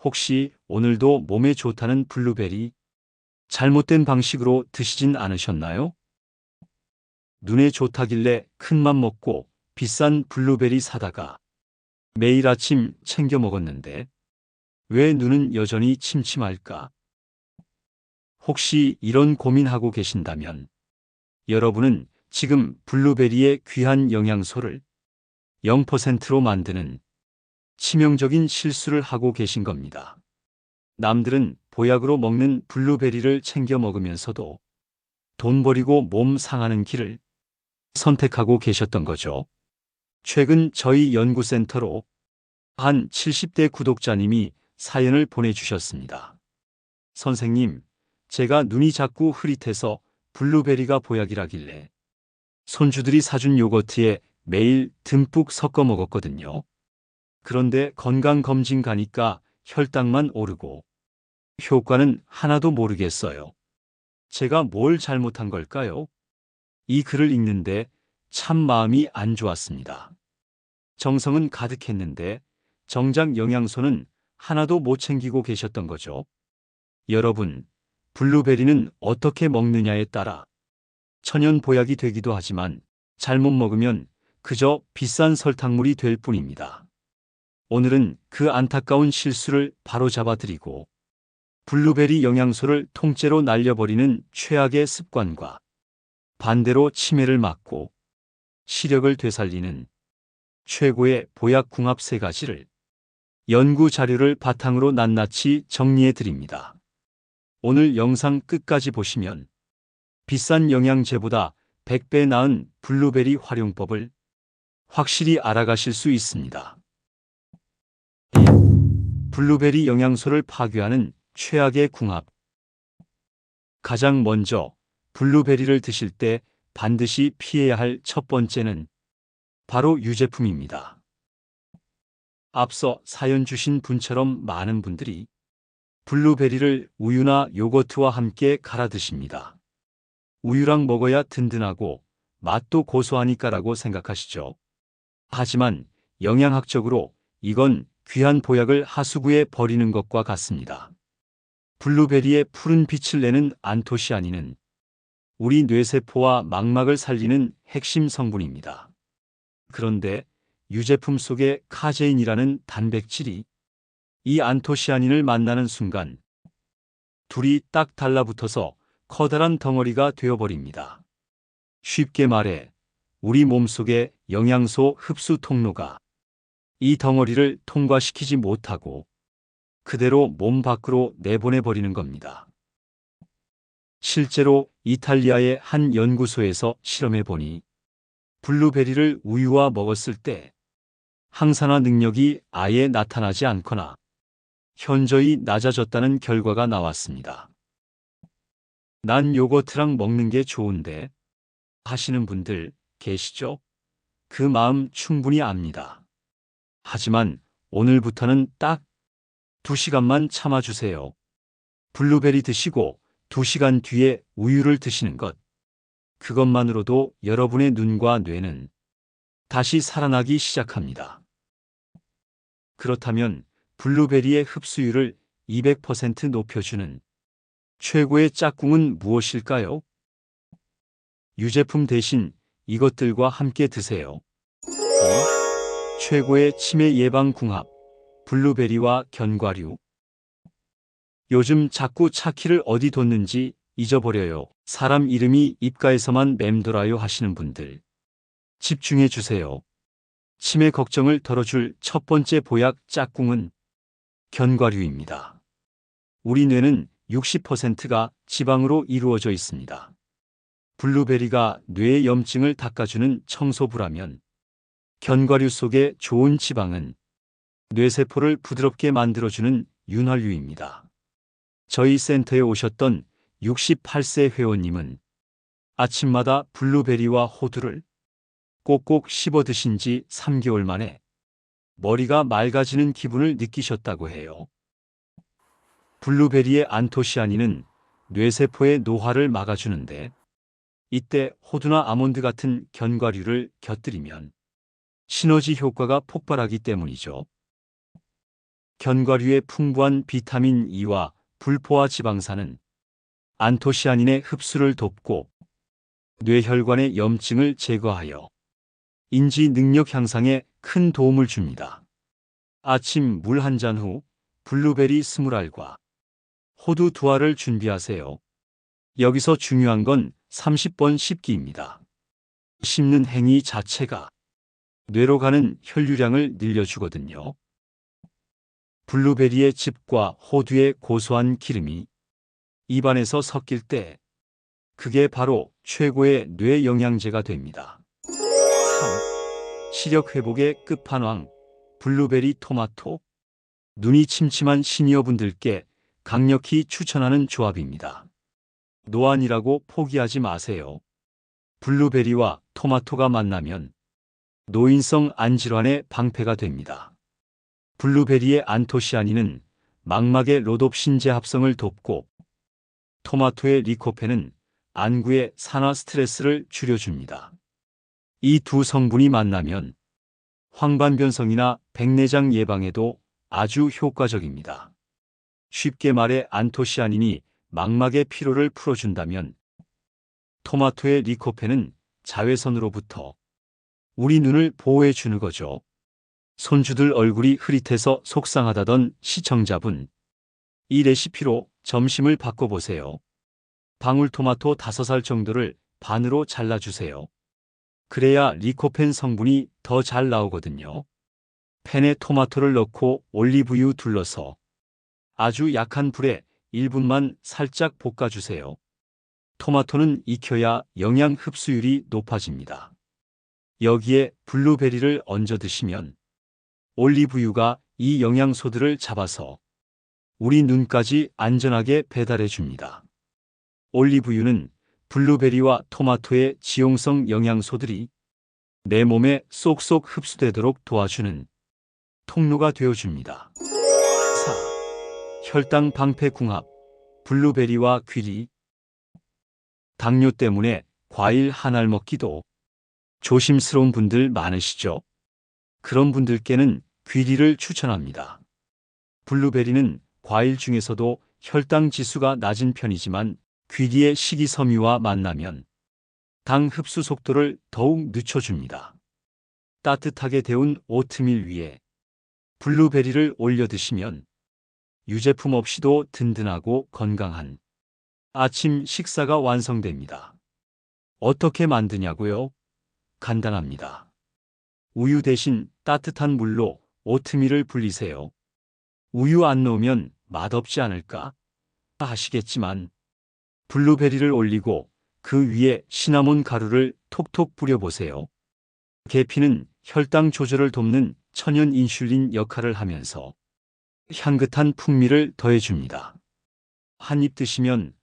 혹시 오늘도 몸에 좋다는 블루베리 잘못된 방식으로 드시진 않으셨나요? 눈에 좋다길래 큰맘 먹고 비싼 블루베리 사다가 매일 아침 챙겨 먹었는데 왜 눈은 여전히 침침할까? 혹시 이런 고민하고 계신다면 여러분은 지금 블루베리의 귀한 영양소를 0%로 만드는 치명적인 실수를 하고 계신 겁니다. 남들은 보약으로 먹는 블루베리를 챙겨 먹으면서도 돈 버리고 몸 상하는 길을 선택하고 계셨던 거죠. 최근 저희 연구센터로 한 70대 구독자님이 사연을 보내주셨습니다. 선생님, 제가 눈이 자꾸 흐릿해서 블루베리가 보약이라길래 손주들이 사준 요거트에 매일 듬뿍 섞어 먹었거든요. 그런데 건강검진 가니까 혈당만 오르고 효과는 하나도 모르겠어요. 제가 뭘 잘못한 걸까요? 이 글을 읽는데 참 마음이 안 좋았습니다. 정성은 가득했는데 정작 영양소는 하나도 못 챙기고 계셨던 거죠. 여러분, 블루베리는 어떻게 먹느냐에 따라 천연 보약이 되기도 하지만 잘못 먹으면 그저 비싼 설탕물이 될 뿐입니다. 오늘은 그 안타까운 실수를 바로잡아 드리고 블루베리 영양소를 통째로 날려버리는 최악의 습관과 반대로 치매를 막고 시력을 되살리는 최고의 보약 궁합 3가지를 연구 자료를 바탕으로 낱낱이 정리해 드립니다. 오늘 영상 끝까지 보시면 비싼 영양제보다 100배 나은 블루베리 활용법을 확실히 알아가실 수 있습니다. 1. 블루베리 영양소를 파괴하는 최악의 궁합. 가장 먼저 블루베리를 드실 때 반드시 피해야 할 첫 번째는 바로 유제품입니다. 앞서 사연 주신 분처럼 많은 분들이 블루베리를 우유나 요거트와 함께 갈아 드십니다. 우유랑 먹어야 든든하고 맛도 고소하니까라고 생각하시죠. 하지만 영양학적으로 이건 귀한 보약을 하수구에 버리는 것과 같습니다. 블루베리의 푸른 빛을 내는 안토시아닌은 우리 뇌세포와 망막을 살리는 핵심 성분입니다. 그런데 유제품 속의 카제인이라는 단백질이 이 안토시아닌을 만나는 순간 둘이 딱 달라붙어서 커다란 덩어리가 되어버립니다. 쉽게 말해 우리 몸속의 영양소 흡수 통로가 이 덩어리를 통과시키지 못하고 그대로 몸 밖으로 내보내버리는 겁니다. 실제로 이탈리아의 한 연구소에서 실험해보니 블루베리를 우유와 먹었을 때 항산화 능력이 아예 나타나지 않거나 현저히 낮아졌다는 결과가 나왔습니다. 난 요거트랑 먹는 게 좋은데 하시는 분들 계시죠? 그 마음 충분히 압니다. 하지만 오늘부터는 딱 2시간만 참아주세요. 블루베리 드시고 2시간 뒤에 우유를 드시는 것. 그것만으로도 여러분의 눈과 뇌는 다시 살아나기 시작합니다. 그렇다면 블루베리의 흡수율을 200% 높여주는 최고의 짝꿍은 무엇일까요? 유제품 대신 이것들과 함께 드세요. 2. 최고의 치매 예방 궁합. 블루베리와 견과류. 요즘 자꾸 차키를 어디 뒀는지 잊어버려요. 사람 이름이 입가에서만 맴돌아요 하시는 분들. 집중해 주세요. 치매 걱정을 덜어줄 첫 번째 보약 짝꿍은 견과류입니다. 우리 뇌는 60%가 지방으로 이루어져 있습니다. 블루베리가 뇌의 염증을 닦아주는 청소부라면 견과류 속의 좋은 지방은 뇌세포를 부드럽게 만들어주는 윤활유입니다. 저희 센터에 오셨던 68세 회원님은 아침마다 블루베리와 호두를 꼭꼭 씹어 드신 지 3개월 만에 머리가 맑아지는 기분을 느끼셨다고 해요. 블루베리의 안토시아닌은 뇌세포의 노화를 막아주는데 이때 호두나 아몬드 같은 견과류를 곁들이면 시너지 효과가 폭발하기 때문이죠. 견과류의 풍부한 비타민 E와 불포화 지방산은 안토시아닌의 흡수를 돕고 뇌혈관의 염증을 제거하여 인지 능력 향상에 큰 도움을 줍니다. 아침 물 한 잔 후 블루베리 20알과 호두 2알을 준비하세요. 여기서 중요한 건 30번 씹기입니다. 씹는 행위 자체가 뇌로 가는 혈류량을 늘려주거든요. 블루베리의 즙과 호두의 고소한 기름이 입안에서 섞일 때 그게 바로 최고의 뇌 영양제가 됩니다. 3. 시력 회복의 끝판왕 블루베리 토마토. 눈이 침침한 시니어분들께 강력히 추천하는 조합입니다. 노안이라고 포기하지 마세요. 블루베리와 토마토가 만나면 노인성 안질환의 방패가 됩니다. 블루베리의 안토시아닌은 망막의 로놉신제 합성을 돕고 토마토의 리코펜은 안구의 산화 스트레스를 줄여줍니다. 이 두 성분이 만나면 황반변성이나 백내장 예방에도 아주 효과적입니다. 쉽게 말해 안토시아닌이 망막의 피로를 풀어준다면 토마토의 리코펜은 자외선으로부터 우리 눈을 보호해주는 거죠. 손주들 얼굴이 흐릿해서 속상하다던 시청자분, 이 레시피로 점심을 바꿔보세요. 방울토마토 5알 정도를 반으로 잘라주세요. 그래야 리코펜 성분이 더 잘 나오거든요. 팬에 토마토를 넣고 올리브유 둘러서 아주 약한 불에 1분만 살짝 볶아주세요. 토마토는 익혀야 영양 흡수율이 높아집니다. 여기에 블루베리를 얹어 드시면 올리브유가 이 영양소들을 잡아서 우리 눈까지 안전하게 배달해 줍니다. 올리브유는 블루베리와 토마토의 지용성 영양소들이 내 몸에 쏙쏙 흡수되도록 도와주는 통로가 되어줍니다. 4. 혈당 방패 궁합 블루베리와 귀리. 당뇨 때문에 과일 한 알 먹기도 조심스러운 분들 많으시죠? 그런 분들께는 귀리를 추천합니다. 블루베리는 과일 중에서도 혈당 지수가 낮은 편이지만 귀리의 식이섬유와 만나면 당 흡수 속도를 더욱 늦춰줍니다. 따뜻하게 데운 오트밀 위에 블루베리를 올려 드시면 유제품 없이도 든든하고 건강한 아침 식사가 완성됩니다. 어떻게 만드냐고요? 간단합니다. 우유 대신 따뜻한 물로 오트밀을 불리세요. 우유 안 넣으면 맛없지 않을까 하시겠지만 블루베리를 올리고 그 위에 시나몬 가루를 톡톡 뿌려보세요. 계피는 혈당 조절을 돕는 천연 인슐린 역할을 하면서 향긋한 풍미를 더해줍니다. 한 입 드시면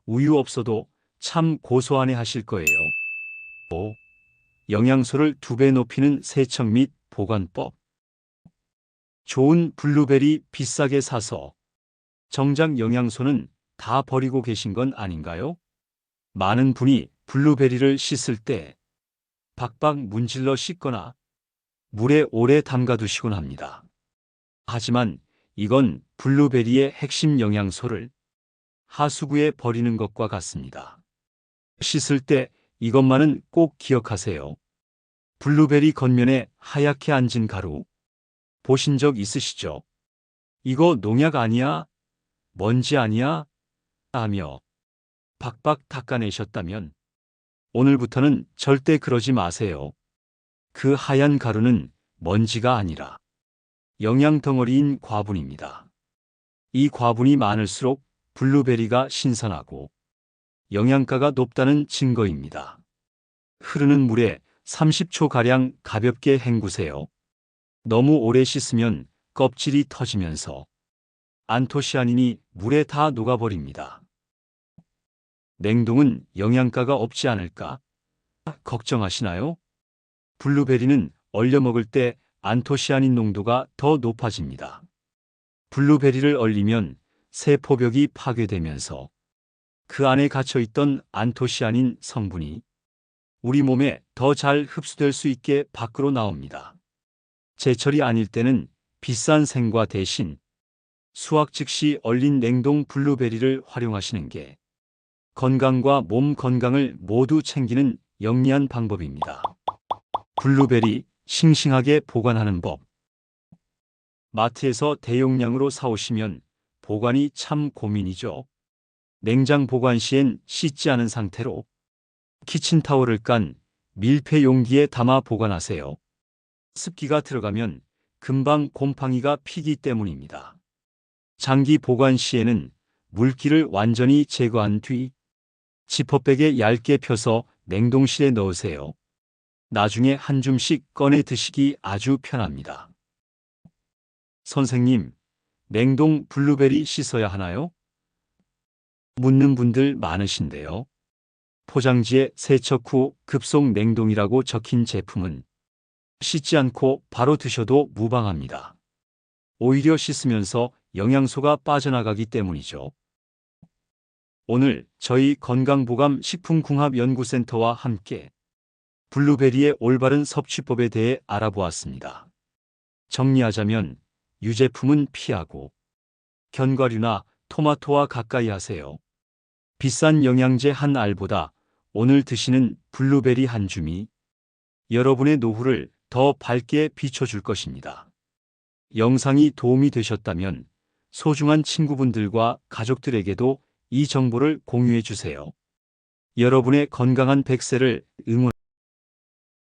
우유 없어도 참 고소하네 하실 거예요. 5. 영양소를 2배 높이는 세척 및 보관법. 좋은 블루베리 비싸게 사서 정작 영양소는 다 버리고 계신 건 아닌가요? 많은 분이 블루베리를 씻을 때 박박 문질러 씻거나 물에 오래 담가두시곤 합니다. 하지만 이건 블루베리의 핵심 영양소를 하수구에 버리는 것과 같습니다. 씻을 때 이것만은 꼭 기억하세요. 블루베리 겉면에 하얗게 앉은 가루 보신 적 있으시죠? 이거 농약 아니야? 먼지 아니야? 하며 박박 닦아내셨다면 오늘부터는 절대 그러지 마세요. 그 하얀 가루는 먼지가 아니라 영양 덩어리인 과분입니다. 이 과분이 많을수록 블루베리가 신선하고 영양가가 높다는 증거입니다. 흐르는 물에 30초가량 가볍게 헹구세요. 너무 오래 씻으면 껍질이 터지면서 안토시아닌이 물에 다 녹아버립니다. 냉동은 영양가가 없지 않을까 걱정하시나요? 블루베리는 얼려 먹을 때 안토시아닌 농도가 더 높아집니다. 블루베리를 얼리면 세포벽이 파괴되면서 그 안에 갇혀있던 안토시아닌 성분이 우리 몸에 더 잘 흡수될 수 있게 밖으로 나옵니다. 제철이 아닐 때는 비싼 생과 대신 수확 즉시 얼린 냉동 블루베리를 활용하시는 게 건강과 몸 건강을 모두 챙기는 영리한 방법입니다. 블루베리 싱싱하게 보관하는 법. 마트에서 대용량으로 사오시면 보관이 참 고민이죠. 냉장 보관 시엔 씻지 않은 상태로 키친타올을 깐 밀폐 용기에 담아 보관하세요. 습기가 들어가면 금방 곰팡이가 피기 때문입니다. 장기 보관 시에는 물기를 완전히 제거한 뒤 지퍼백에 얇게 펴서 냉동실에 넣으세요. 나중에 한 줌씩 꺼내 드시기 아주 편합니다. 선생님, 냉동 블루베리 씻어야 하나요? 묻는 분들 많으신데요. 포장지에 세척 후 급속 냉동이라고 적힌 제품은 씻지 않고 바로 드셔도 무방합니다. 오히려 씻으면서 영양소가 빠져나가기 때문이죠. 오늘 저희 건강보감 식품궁합연구센터와 함께 블루베리의 올바른 섭취법에 대해 알아보았습니다. 정리하자면 유제품은 피하고 견과류나 토마토와 가까이 하세요. 비싼 영양제 한 알보다 오늘 드시는 블루베리 한 줌이 여러분의 노후를 더 밝게 비춰줄 것입니다. 영상이 도움이 되셨다면 소중한 친구분들과 가족들에게도 이 정보를 공유해 주세요. 여러분의 건강한 100세를 응원